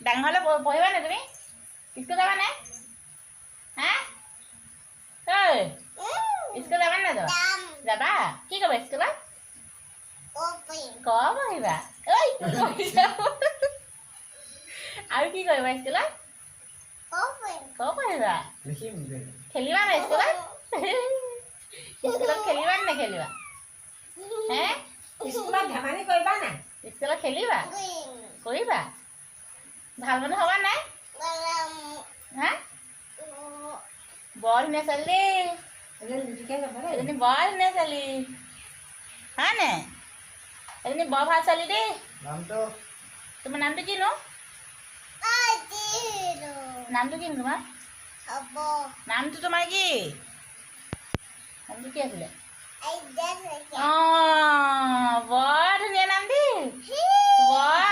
ডাঙৰ হ'লে পঢ়িবা নে তুমি? স্কুল যাবা নে? হা ঐ স্কুল যাবা নে যাবা? যাবা? কি কৰিবা স্কুলত? ক পঢ়িবা। ঐ আৰু কি কৰিবা স্কুলত? ক পঢ়িবা। খেলিবা নে স্কুলত? স্কুলত খেলিবা নে নেখেলিবা? হে স্কুলত ধেমালি কৰিবা নাই? স্কুলত খেলিবা? কৰিবা? ভাল মানুহ হ'বা নাই? হা বৰ ধুনীয়া ছোৱালী দেই। এজনী বৰ ধুনীয়া ছোৱালী হয়নে? এজনী বৰ ভাল ছোৱালী দেই। তোমাৰ নামটো কিনো? নামটো কিনো তোমাৰ? নামটো তোমাৰ কি? নামটো কি আছিলে? বৰ ধুনীয়া নাম দেই। বৰ